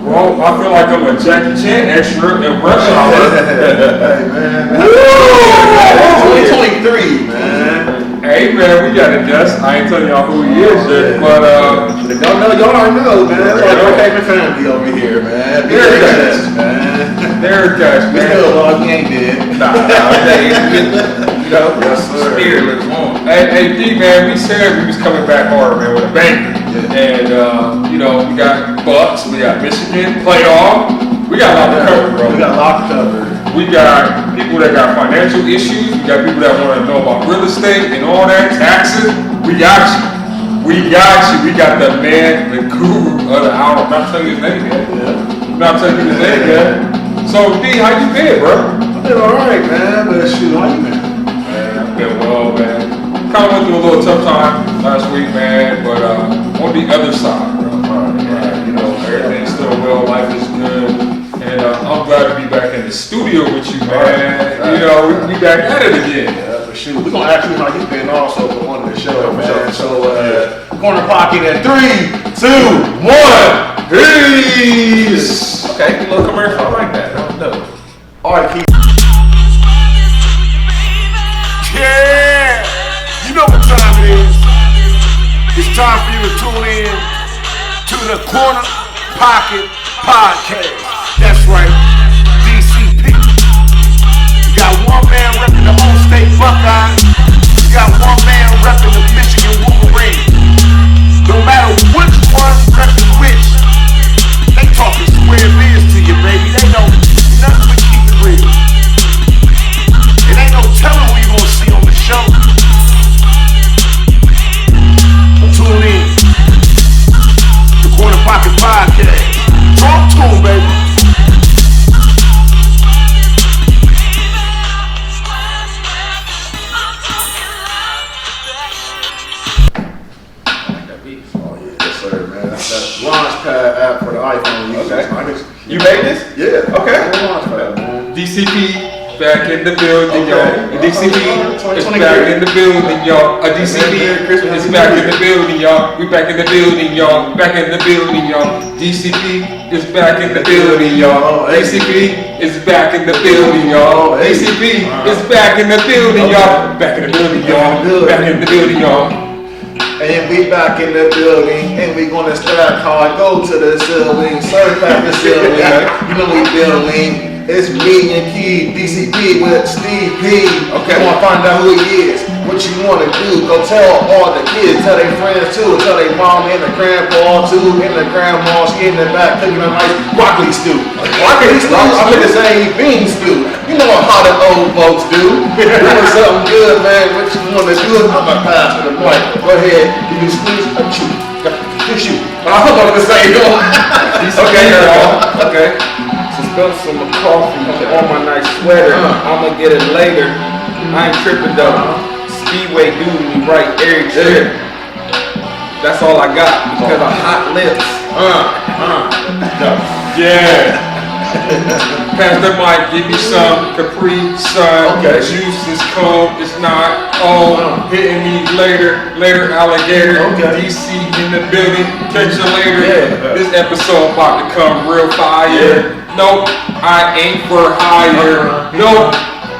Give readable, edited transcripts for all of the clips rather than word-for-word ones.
Well, I feel like I'm a Jackie Chan extra in Rush Hour. Hey, man. 2023, man. Hey, man, we got a guest. I ain't telling y'all who he is yet, but y'all already know, man. That's like okay, family over here, man. There it is, man. There it goes, We man. still love, we ain't dead. Nah, you know, yes, sir. spirit lives on. Hey, D, man, we said we was coming back hard, man, with a banger. Yeah. And, you know, we got Bucks, we got Michigan, playoff. We got a lot to cover, bro. We got a lot to cover. We got people that got financial issues. We got people that want to know about real estate and all that, taxes. We got you. We got you. We got the man, the guru of the hour. I'm not telling you his name yet. Yeah. I'm not telling you his name yet. So, D, how you been, bro? I've been alright, man. But shoot, how you been? Man, I've been well, man. Kind of went through a little tough time last week, man. But on the other side, bro. You know, everything's still well. Life is good. And I'm glad to be back in the studio with you, man. You know, we back at it again. Yeah, for sure. We're gonna ask you how you been also for one of the show, man. So, corner pocket at 3, 2, 1. Peace. Okay, a little commercial. I like that. That was dope. All right, keep. Yeah, you know what time it is. It's time for you to tune in to the Corner Pocket Podcast. That's right, DCP. You got one man repping the home state Buckeyes. You got one man repping the Michigan Wolverines. No matter which one repping which, they talking square biz to you, baby. They know nothing but keep it real. It ain't no telling who you gonna see on the show. Tune in. The Corner Pocket Podcast. Talk to 'em, baby. Launchpad app for the iPhone users. Okay. You made this? Yeah. Okay. Launchpad, man. DCP back in the building, Okay. y'all. DCP is back in the building, y'all. A DCP is back in the building, y'all. We back in the building, y'all. Back in the building, y'all. DCP is back in the building, y'all. DCP is back in the building, y'all. DCP is back in the building, y'all. Back in the building, y'all. Back in the building, y'all. And we back in the building, and we gonna start hard, go to the ceiling, surf at the ceiling. You know we building. It's me and Key, DCP with Steve P. Okay. You wanna find out who he is, what you wanna do, go tell all the kids, tell their friends too, tell their mom and the grandpa too, and the grandma, she in the back cooking a nice broccoli stew. Broccoli stew, I'm gonna say bean stew. You know how the old folks do. Doing something good, man, what you wanna do, I'ma pass to the mic. Go ahead, give me a squeeze, a chew. Shoot. I was about to say, Okay, y'all. Okay. Spill some coffee on my nice sweater. I'ma get it later. I ain't tripping though. Speedway dude, right every trip. That's all I got because of hot lips. Yeah. Pass the mic, give me some Capri Sun. Okay. Juice is cold, it's not old. Hitting me later alligator. Okay. DC in the building, catch you later. Yeah. This episode about to come real fire. Yeah. Nope, I ain't for hire. Nope,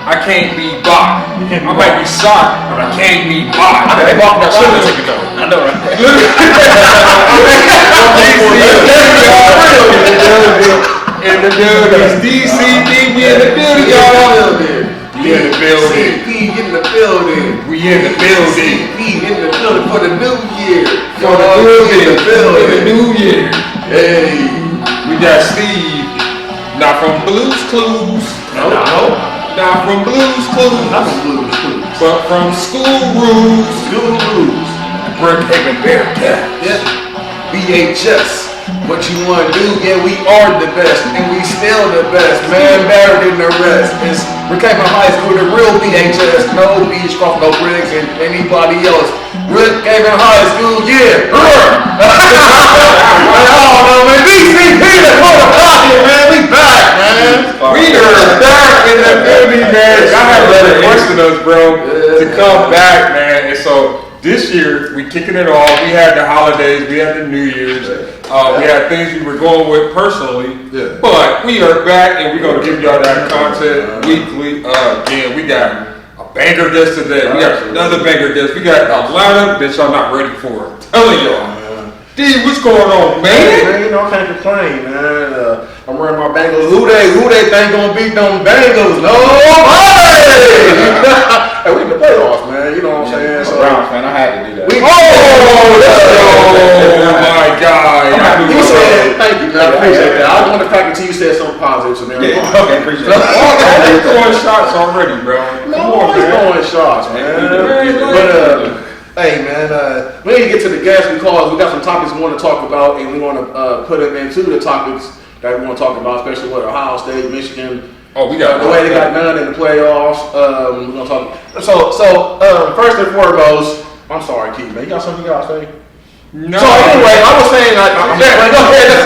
I can't be bought. I might be socked, but I can't be bought. I know, right? In the building, it's DCP, we in the building, y'all. We in the building. DCP in the building. We in the building. DCP in the building for the new year. For the building. new year. Hey. We got Steve, not from Blues Clues. No. Not from Blues Clues. Not from Blues Clues. But from School Rules. School Rules. Brookhaven Bearcats. Yeah. VHS. What you wanna do? Yeah, we are the best, and we still the best. Man, better than the rest. It's Brookhaven High School, the real VHS. No Beechcroft, no Briggs, and anybody else. Brookhaven High School, yeah. Oh, man, DCP, the motherfucker, man. We back, man. We are back in the building, man. Y'all have been requesting us, bro, to come back, man. And so this year, we kicking it off. We had the holidays, we had the New Year's. We had things we were going with personally, but we are back and we're going to give y'all that content weekly. Again, we got a banger guest today. We got another banger guest. We got a lineup that y'all not ready for. I'm telling y'all. D, what's going on, man? Man, you know, I can't complain, man. I'm wearing my Bengals. Who they think gonna beat them Bengals? Nobody! Hey, we in the playoffs, man. You know what I'm saying? I'm a Browns fan. I had to do that. Oh my God! You said, thank you, man. I appreciate that. I want the fact that you said something positive to me. Okay, appreciate that. You're throwing shots already, bro. No, he's throwing shots, man. But, hey man, we need to get to the guests because we got some topics we want to talk about, and we want to put them into the topics that we want to talk about, especially with Ohio State, Michigan. Oh, we got the way they got done in the playoffs. We're gonna talk. So first and foremost, I'm sorry, Keith, man. You got something you gotta say? No. So anyway, I was saying like, go ahead.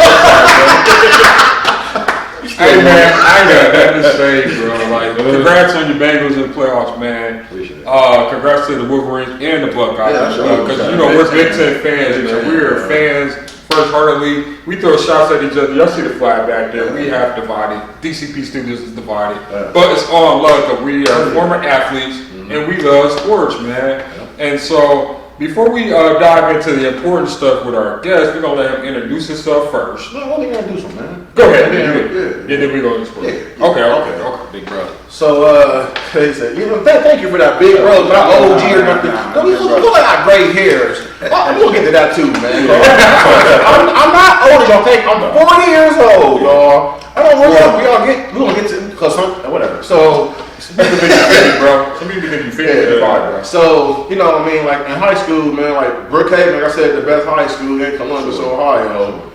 Hey man, I got nothing to say, bro. Like, congrats on your Bengals in the playoffs, man. Appreciate it. Congrats to the Wolverines and the Buckeyes, Yeah, because you know we're Big Ten fans, man. We are fans first heartedly. We throw shots at each other. Y'all see the flag back there. We have divided. DCP Studios is divided, but it's all in love because we are former athletes and we love sports, man. And so, before we dive into the important stuff with our guest, we're gonna let him introduce himself first. No, what are you gonna do, some man? Go ahead. Yeah, then we go into sports. Yeah. Okay. Big brother. So, he said, thank you for that big bro, but I'm OG or nothing. We look like our gray hairs. We'll get to that too, man. I'm not old as y'all think. I'm 40 years old, y'all. I don't really we gonna get to, because whatever. So, Some people think you 50, bro. Some people think you 50, bro. So, you know what I mean? Like in high school, man, like Brookhaven, like I said, the best high school in Columbus, Ohio.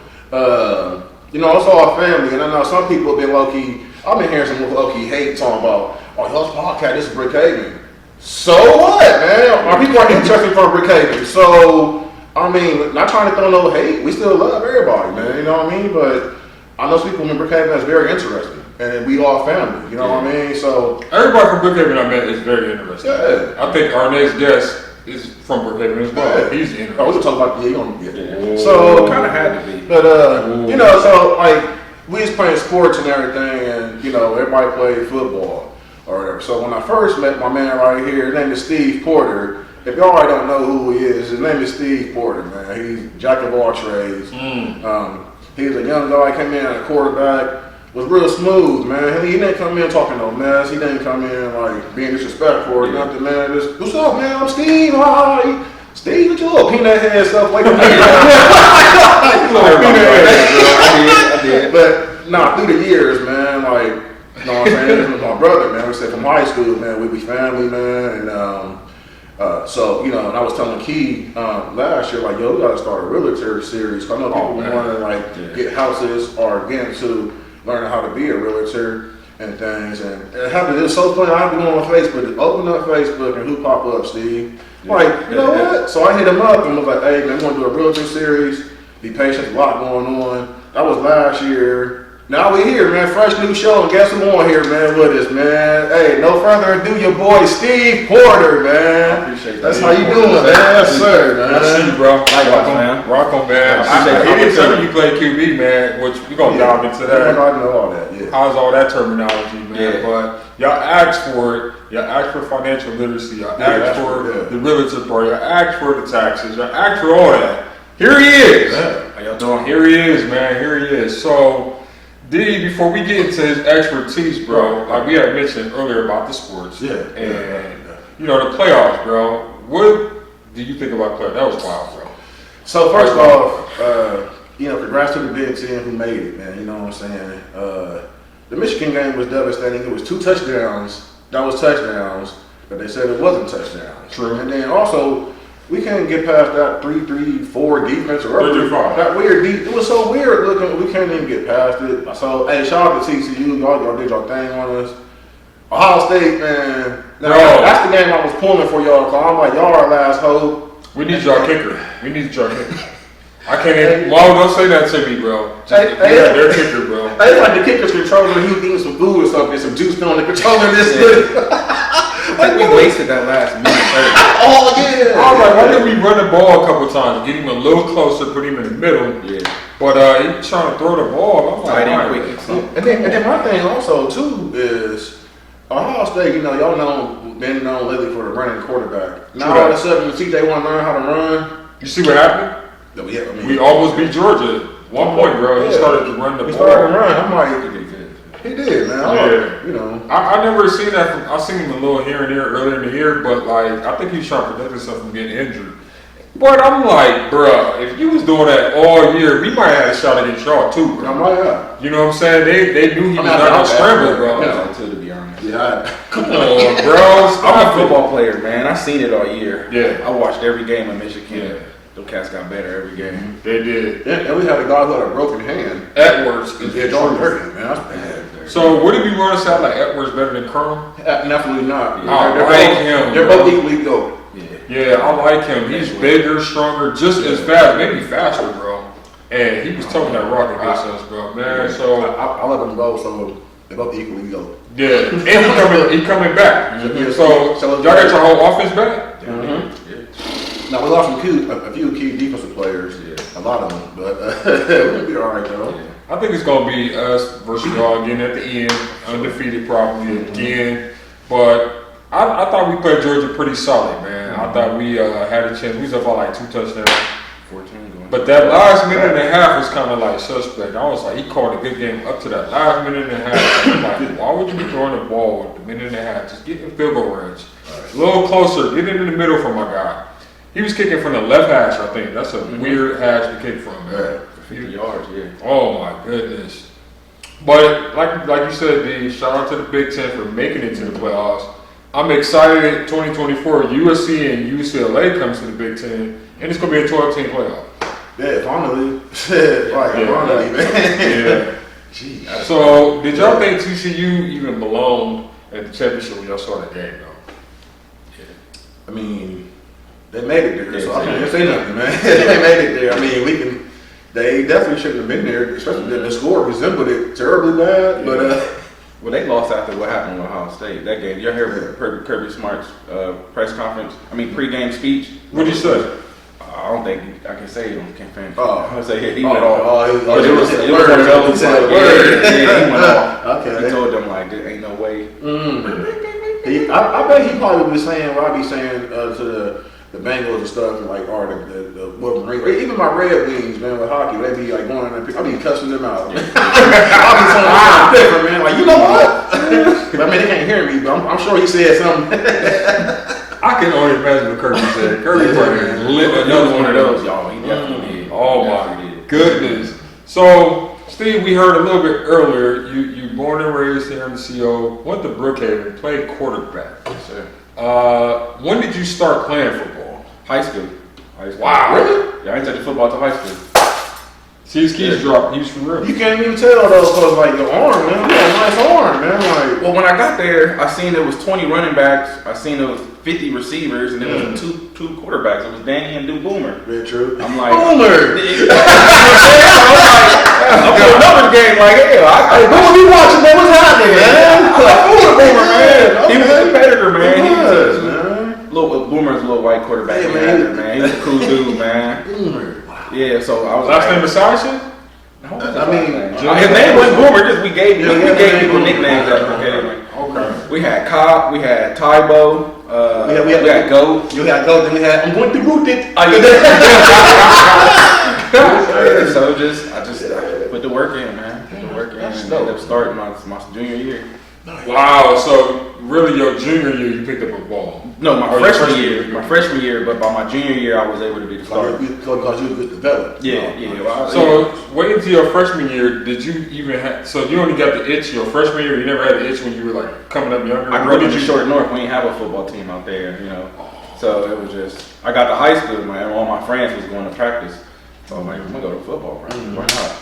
You know, it's all family. And I know some people have been low-key, I've been hearing some low-key hate talking about, oh, y'all's podcast, this is Brookhaven. So what, man? Our people are interested from Brookhaven. So, I mean, not trying to throw no hate. We still love everybody, man. You know what I mean? But I know some people in Brookhaven that's very interesting. And we all family, you know what I mean? So everybody from Brookhaven I met is very interesting. Yeah. I think our next guest is from Brookhaven as well. Yeah. He's interesting. we'll talk about So kind of had to be. But you know, so like we was playing sports and everything, and you know everybody played football or whatever. So when I first met my man right here, his name is Steve Porter. If y'all already don't know who he is, his name is Steve Porter, man. He's jack of all trades. He was a young guy, came in at quarterback. Was real smooth, man. He didn't come in talking no mess. He didn't come in like being disrespectful or nothing, man. Just, what's up, man? I'm Steve. Hi. Steve, what you little peanut head stuff like that? I did. But nah, through the years, man, like, you know what I'm saying? This was my brother, man. We said from high school, man, we be family, man. And so, you know, and I was telling Key last year, like, yo, we gotta start a realtor series. I know people want to like get houses or get into learning how to be a realtor and things, and it happened. It was so funny. I be going on Facebook, just open up Facebook, and who pop up, Steve? Like, you know what? So I hit him up and was like, "Hey, man, I'm gonna do a realtor series. Be patient, a lot going on." That was last year. Now we here, man. Fresh new show, and guess who on here, man? With us, man. Hey, no further ado, your boy Steve Porter, man. I appreciate that. That's how you doing, man? Yes, sir, man. I see you, bro. Likewise, man. Rock on, man. I He didn't tell me you played QB, man, which we're going to dive into that. I know all that, yeah. How's all that terminology, man? Yeah. But y'all asked for it. Y'all asked for financial literacy. Y'all asked for the realtor part. Y'all asked for the taxes. Y'all asked for all that. Here he is. Yeah. How y'all doing? Here he is, man. Here he is. So, D, before we get into his expertise, bro, like we had mentioned earlier about the sports. And, you know, the playoffs, bro. What do you think about playoffs? That was wild, bro. So first off, you know, congrats to the Big Ten who made it, man. You know what I'm saying? The Michigan game was devastating. It was 2 touchdowns. That was touchdowns, but they said it wasn't touchdowns. True. And then also, we can't get past that 3-3-4 defense or whatever. 3-3-5. That weird it was so weird looking. We can't even get past it. So hey, shout out to TCU. Y'all did your thing on us. Ohio State, man. Now, that's the game I was pulling for y'all. Cause I'm like, y'all are last hope. We need y'all kicker. We need y'all kicker. I can't even. Why don't say that to me, bro? Their kicker, bro. It's like the kicker's controller. He was eating some food or something, some juice on the controller. This good. think we wasted that last minute. Oh yeah. I was like, why did we run the ball a couple times, get him a little closer, put him in the middle? Yeah. But he was trying to throw the ball. I'm like, Tight end all right. quick. And then my thing also too is Ohio State. You know, y'all been known lately for the running quarterback. Now all of a sudden, CJ want to learn how to run. You see what happened? Yeah, I mean, We almost beat Georgia. 1 point, bro. He started to run the ball. He started to run. I'm like, he did, man. Yeah. You know. I never seen that from. I seen him a little here and there earlier in the year, but like I think he's trying to protect himself from getting injured. But I'm like, bro, if you was doing that all year, we might have had a shot against y'all too, bro. I'm like, yeah. You know what I'm saying? They knew he was not gonna scramble, bro. Yeah, to be honest. Yeah. Come on, bro. I'm a football player, man. I seen it all year. Yeah. I watched every game of Michigan. Yeah. Them cats got better every game. They did. And we had a guy who had a broken hand. Edwards is Yeah, Jordan hurt him, man. That's bad. So would it be wrong to say like Edwards better than Curl? Definitely not. I like him, They're bro. both equally dope. Yeah, I like him. He's bigger, stronger, just as fast, maybe faster, bro. And he was talking that rock against us, bro, man. So I let them go, so they're both equally dope. yeah, and he coming back. Mhm. So y'all got your whole offense back. Now we lost a few key defensive players, a lot of them, but we're gonna be all right though. I think it's gonna be us versus y'all again at the end, undefeated probably again. But I thought we played Georgia pretty solid, man. I thought we had a chance. We was up by like 2 touchdowns. 14 going. But that last minute and a half was kind of like suspect. I was like, he called a good game up to that last minute and a half. I'm like, why would you be throwing the ball with the minute and a half? Just get in field goal range. A little closer, get it in the middle for my guy. He was kicking from the left hash, I think. That's a weird hash to kick from, man. 50 yards, yeah. Oh my goodness. But like you said, D, shout out to the Big Ten for making it to the playoffs. I'm excited 2024 USC and UCLA comes to the Big Ten, and it's gonna be a 12-team playoff. Yeah, finally. Finally, man. Yeah. Jeez. So did y'all think TCU even belonged at the championship when y'all saw that game though? I mean, they made it there, so I can't say nothing, man. They made it there. I mean, they definitely shouldn't have been there, especially the score resembled it terribly bad, but Well, they lost after what happened with Ohio State. That game, y'all heard Kirby Smart's press conference? Pregame speech. What'd you say? I don't think I can say it on campaign. Oh. I would say he went off. it But it was a one of those. He said a Like, word. yeah, he went off. Okay. He told them like, there ain't no way. I bet he probably was saying what I be saying to the Bengals and stuff, and like, or the Wolverines, or even my Red Wings, man, with hockey, they be like going in there, I be cussing them out. I be telling them something different, man. Like, you know what? But, I mean, they can't hear me, but I'm sure he said something. I can only imagine what Kirby said. Kirby probably lit another one of those. Y'all, he definitely did. Oh He my definitely did. goodness. So, Steve, we heard a little bit earlier, you born and raised here in the CO, went to Brookhaven, played quarterback. Yes, sir. When did you start playing football? High school. Wow. Really? Yeah, I ain't touched football till high school. See his keys dropped, he was from real. You can't even tell though, cause like your arm, man, you got a nice arm, man. Like, Well, when I got there, I seen there was 20 running backs. I seen there was 50 receivers, and there was two quarterbacks. It was Danny and Duke Boomer. very true. I'm like, Boomer. I'm putting numbers game like hell. Hey, Boomer, be watching, man. What's happening, man? Boomer, man. He was a competitor, man. He was man. Boomer's a little white quarterback. Hey, Yeah, man. man. He was a cool dude, man. Boomer. Yeah, so I was Last name like, beside you? I mean, his name wasn't Boomer. Just we gave people nicknames. Okay. We had Cobb, we had Tybo, we had Goat. You had go, then we had, I'm going to root it. Yeah, so I just put the work in, man. Put the work in, and ended up starting my junior year. Wow, so really your junior year you picked up a ball. No, my Or your freshman year. My freshman year, but by my junior year, I was able to be the starter. Because you was developed. Yeah. Well, So wait until your freshman year, did you even have, so you only got the itch your freshman year, you never had the itch when you were like coming up younger? I grew up in the short north. We didn't have a football team out there, you know. So it was just, I got to high school, man. All my friends was going to practice. So I'm like, I'm going to go to football practice. Why not?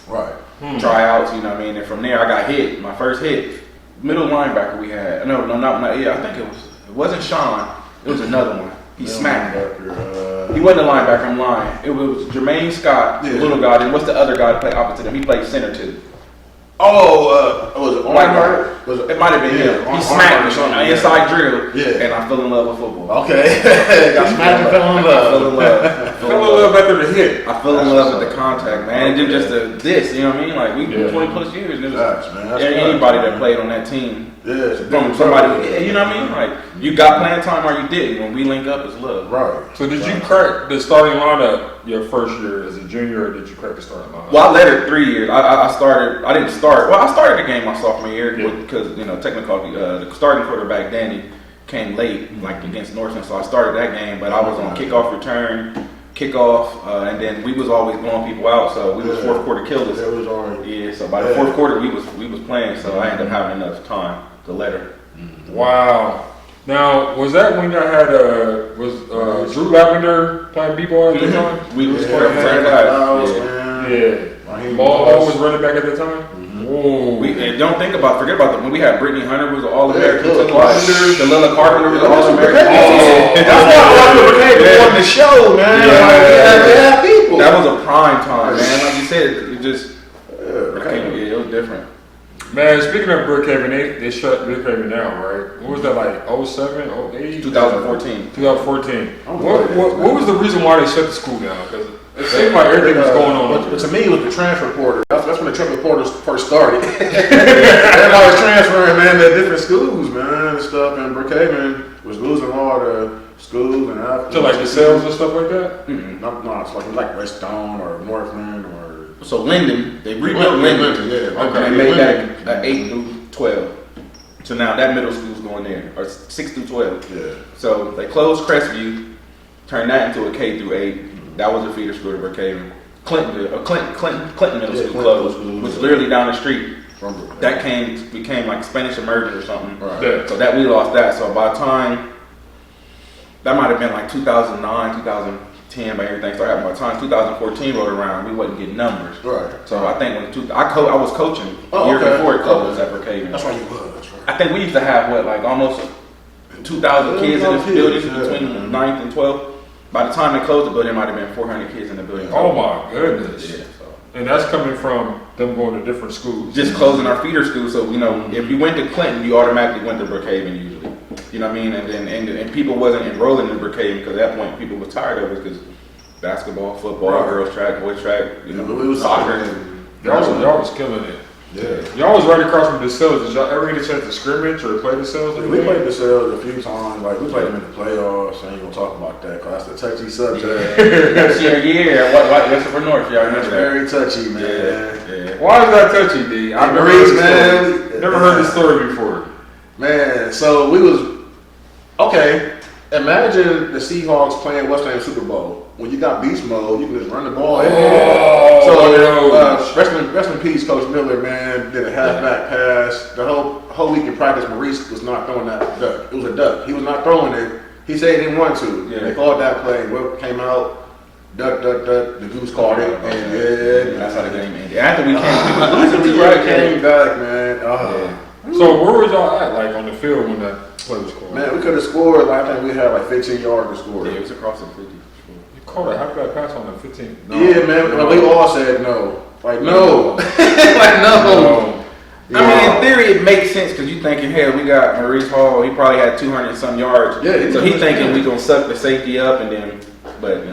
Right. Tryouts, you know what I mean? And from there, I got hit. My first hit. Middle linebacker we had. No, not yeah, I think it wasn't Sean. It was another one. He smacked me. He wasn't a linebacker, I'm lying. It was Jermaine Scott, the little guy. And what's the other guy that played opposite him? He played center too. Was it Arnhart? It might have been him. He smacked me on an inside drill, and I fell in love with football. Okay. Got smacked and fell in love. Fell in love. Fell in love after the hit. I fell in love with the contact, man. And then just this, you know what I mean? Like, we 20 plus years. And it was anybody that played on that team. From somebody, you know what I mean? Like, you got playing time or you didn't. When we link up, it's love. Right. So did you crack the starting lineup your first year as a junior, or did you crack the starting lineup? Well, I led it 3 years. I didn't start. Well, I started the game my sophomore year because, technically, the starting quarterback, Danny, came late, like against Northern, so I started that game, but I was on kickoff return, and then we was always blowing people out, so we was fourth quarter killers. So by the fourth quarter, we was playing, so I ended up having enough time to let her. Wow. Now, was that when y'all had Drew Lavender playing b-ball at the time? We was playing Ball was running back at the time? And forget about them. When we had Brittany Hunter was an All-American. Lilla Carpenter was an All-American. That's why I wanted to show, man. People. That was a prime time, man. Like you said, it just it was different. Man, speaking of Brookhaven, they shut Brookhaven down, right? What was that, like 07, 08? 2014. 2014. What was the reason why they shut the school down? Because it seemed like everything was going on. But to me, it was the transfer portal. That's when the transfer portal first started. Everybody was transferring, man, to different schools, man, and stuff. And Brookhaven was losing all the schools and athletes. So like the sales and stuff like that? Mm-hmm. No, it's like Weststone or Northland or. So Linden, they rebuilt Linden. Okay. They made that 8 through 12. So now that middle school's going there, or 6 through 12. Yeah. So they closed Crestview, turned that into a K through 8. That was a feeder school to Brookhaven. Clinton Middle School closed, which is literally down the street. That became like Spanish Emergent or something. Right. Yeah. So that we lost that. So by the time that might have been like 2009, 2010, by everything started happening. By the time 2014 rolled around, we wasn't getting numbers. Right. So I think when I was coaching year before it closed at Brookhaven. That's why you was. Right. I think we used to have almost 2,000 kids in this building between 9th and 12th. By the time they closed the building, there might have been 400 kids in the building. Oh my goodness. Yeah. And that's coming from them going to different schools. Just closing our feeder school. So, if you went to Clinton, you automatically went to Brookhaven usually. You know what I mean? And people wasn't enrolling in Brookhaven because at that point people was tired of it because basketball, football, girls track, boys track, soccer. Y'all was killing it. Yeah. Y'all was right across from the Cells. Did y'all ever get a chance to scrimmage or play the Cells? We played the Cells a few times. Like we played them in the playoffs. I ain't gonna talk about that because that's the touchy subject. That's your year. What for North? Y'all remember that? Very touchy, man. Yeah. Why is that touchy, D? I've never heard this story before. Man, so we was okay. Imagine the Seahawks playing West End Super Bowl. When you got beast mode, you can just run the ball. Rest in peace, Coach Miller, man, did a halfback pass. The whole week in practice, Maurice was not throwing that duck. It was a duck. He was not throwing it. He said he didn't want to. Yeah. They called that play. Will came out, duck. The goose caught it, and that's how the game ended. After we came back, man. So where was y'all at, like on the field when that play was called? Man, we could have scored. I think we had like 15 yards to score. Yeah, it was across the 50. You called a halfback pass on the 15. No, yeah, man. We all said no. Like no. Like no. I mean, in theory, it makes sense because you thinking, hey, we got Maurice Hall. He probably had 200 and some yards. Yeah. So he thinking we gonna suck the safety up and then, but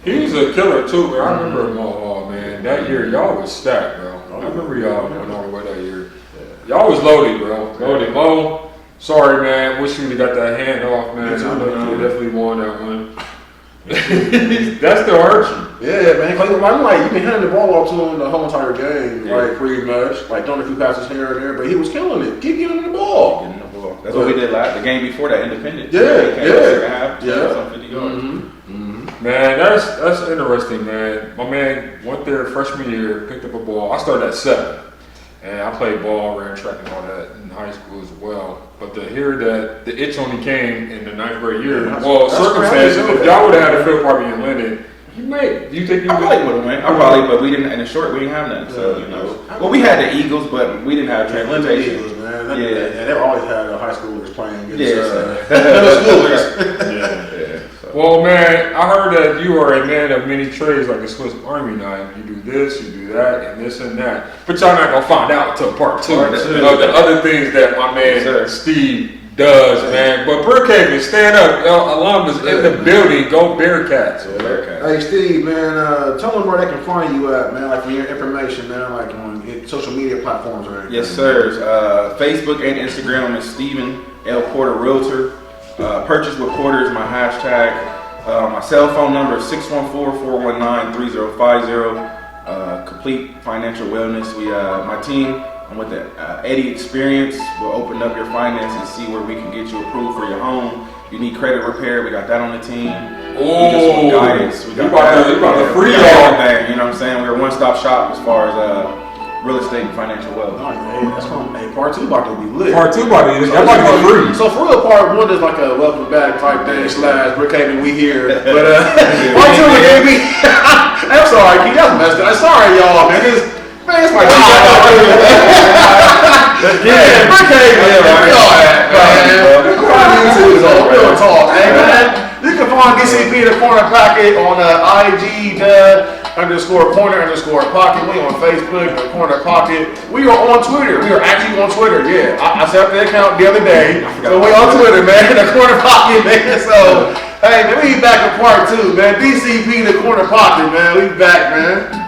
he was a killer too, man. I remember him all, man. That year, y'all was stacked, bro. I remember y'all went all the way that year. Y'all was loaded, bro. Loaded. Mo, sorry, man. Wish you would have got that hand off, man. I know you definitely won that one. That still hurts you. Yeah, man. I'm like, you can hand the ball off to him the whole entire game, right? Pretty much. Like, throwing a few passes here and there, but he was killing it. Keep getting him the ball. That's what we did the game before that, Independence. Yeah. Some 50 yards. Man, that's interesting, man. My man went there freshman year, picked up a ball. I started at 7. And I played ball, ran track and all that in high school as well. But to hear that the itch only came in the 9th grade year, circumstances, if y'all would have had a field party in Linden, do you think you would? I probably would have went. But we didn't, in the short, we didn't have none. So, Well, we had the Eagles, but we didn't have transportation. Eagles, man. And they always had high schoolers playing against middle schoolers. Well, man, I heard that you are a man of many trades, like a Swiss Army knife. You do this, you do that, and this and that. But y'all not gonna find out until part two of the other things that my man Steve does, man. But Brookhaven, stand up, alumnus in the building. Go Bearcats. Hey Steve, man, tell them where they can find you at, man. Like for your information, man. Like on social media platforms or anything. Yes, sir. Facebook and Instagram is Stephen.porter Realtor. Purchase with Porter is my hashtag. My cell phone number is 614-419-3050. Complete financial wellness. My team, I'm with the Eddie Experience. We'll open up your finances, see where we can get you approved for your home. You need credit repair, we got that on the team. Oh, guidance. We got the free everything. You know what I'm saying? We're a one-stop shop as far as real estate and financial wealth. Hey, that's gonna part two about to be lit. Part two about to be free. So for real, part one is like a welcome back type thing / Brookhaven, we here. But part two is gonna be. I'm sorry, Keith, that's messed up. Sorry, y'all, man. It's like real talk, hey man. You can find DCP the Corner Pocket on IG _corner_pocket. We on Facebook, the Corner Pocket. We are on Twitter. We are actually on Twitter. Yeah, I set up the account the other day. So we on Twitter, man. The Corner Pocket, man. So hey, man, we back in part two, man. DCP the Corner Pocket, man. We back, man.